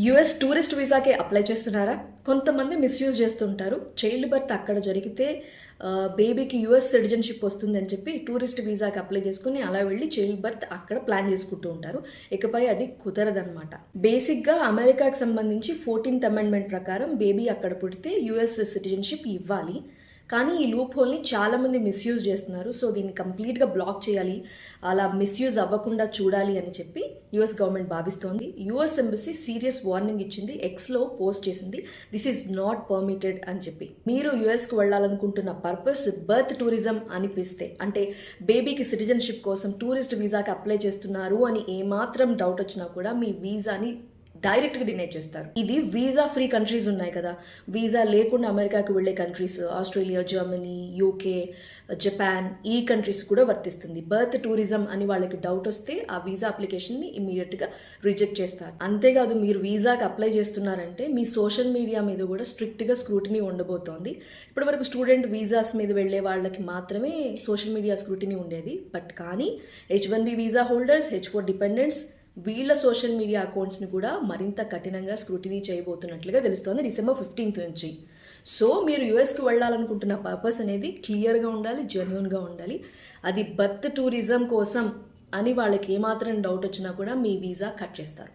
US tourist వీసాకి apply చేస్తున్నారా? కొంతమంది misuse చేస్తుంటారు. చైల్డ్ బర్త్ అక్కడ జరిగితే బేబీకి యుఎస్ సిటిజన్షిప్ వస్తుందని చెప్పి టూరిస్ట్ వీసాకి అప్లై చేసుకుని అలా వెళ్ళి చైల్డ్ బర్త్ అక్కడ ప్లాన్ చేసుకుంటూ ఉంటారు. ఇకపై అది కుదరదనమాట. బేసిక్గా అమెరికాకి సంబంధించి 14th అమెండ్మెంట్ ప్రకారం బేబీ అక్కడ పుడితే యుఎస్ సిటిజన్షిప్ ఇవ్వాలి. కానీ ఈ లూప్ హోల్ని చాలామంది మిస్యూజ్ చేస్తున్నారు. సో దీన్ని కంప్లీట్గా బ్లాక్ చేయాలి, అలా మిస్యూజ్ అవ్వకుండా చూడాలి అని చెప్పి యుఎస్ గవర్నమెంట్ భావిస్తోంది. యుఎస్ ఎంబసీ సీరియస్ వార్నింగ్ ఇచ్చింది, ఎక్స్లో పోస్ట్ చేసింది, దిస్ ఈజ్ నాట్ పర్మిటెడ్ అని చెప్పి. మీరు యుఎస్కి వెళ్ళాలనుకుంటున్న పర్పస్ బర్త్ టూరిజం అనిపిస్తే, అంటే బేబీకి సిటిజన్షిప్ కోసం టూరిస్ట్ వీసాకి అప్లై చేస్తున్నారు అని ఏమాత్రం డౌట్ వచ్చినా కూడా మీ వీసాని డైరెక్ట్గా డినై చేస్తారు. ఇది వీసా ఫ్రీ కంట్రీస్ ఉన్నాయి కదా, వీసా లేకుండా అమెరికాకి వెళ్ళే countries Australia, Germany, UK, Japan, ఈ కంట్రీస్ కూడా వర్తిస్తుంది. బర్త్ టూరిజం అని వాళ్ళకి డౌట్ వస్తే ఆ వీసా అప్లికేషన్ని ఇమీడియట్గా రిజెక్ట్ చేస్తారు. అంతేకాదు, మీరు వీసాకి అప్లై చేస్తున్నారంటే మీ సోషల్ మీడియా మీద కూడా స్ట్రిక్ట్గా స్క్రూటినీ ఉండబోతోంది. ఇప్పటి వరకు స్టూడెంట్ వీసాస్ మీద వెళ్ళే వాళ్ళకి మాత్రమే సోషల్ మీడియా స్క్రూటినీ ఉండేది. బట్ కానీ H1B visa holders, H4 dependents, వీళ్ళ సోషల్ మీడియా అకౌంట్స్ని కూడా మరింత కఠినంగా స్క్రూటినీ చేయబోతున్నట్లుగా తెలుస్తోంది December 15th నుంచి. సో మీరు యుఎస్కి వెళ్ళాలనుకుంటున్న పర్పస్ అనేది క్లియర్గా ఉండాలి, జెన్యూన్గా ఉండాలి. అది బర్త్ టూరిజం కోసం అని వాళ్ళకి ఏమాత్రం డౌట్ వచ్చినా కూడా మీ వీసా కట్ చేస్తారు.